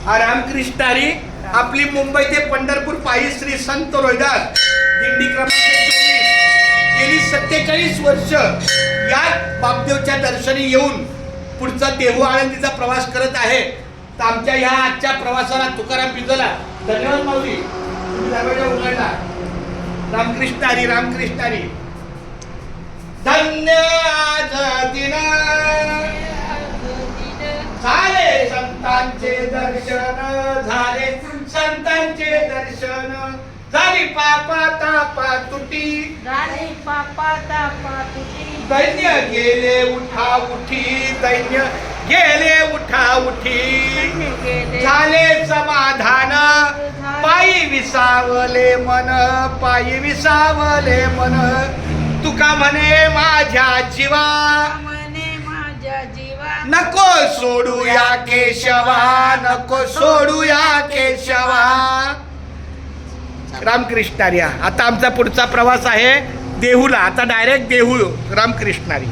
रामकृष्ण हरी. आपली मुंबई ते पंढरपूर पायी श्री संत रोहिदास दिंडी क्रमांक 24 गेली 47 वर्ष या बापदेवच्या दर्शनी येऊन पुढचा देहू आळंदीचा प्रवास करत आहे. तर आमच्या ह्या आजच्या प्रवासाला तुकाराम बिजला धन्यवाद माऊली. तुम्ही दरवाजा उघडला. रामकृष्ण हरी. रामकृष्ण हरी. धन्य आज दिन झाले संतांचे दर्शन, झाले संतांचे दर्शन, झाली पापा तापा तुटी, झाले पापा तापा तुटी, दैन्य गेले उठा उठी, दैन्य गेले उठा उठी, झाले समाधान, पायी विसावले मन, पायी विसावले मन, तुका म्हणे माझ्या जीवा, म्हणे माझ्या जीवा, नको सोडूया केशवा, नको सोडूया केशवा. रामकृष्ण हरी. आता आमचा पुढचा प्रवास आहे देहूला. आता डायरेक्ट देहू. रामकृष्ण हरी.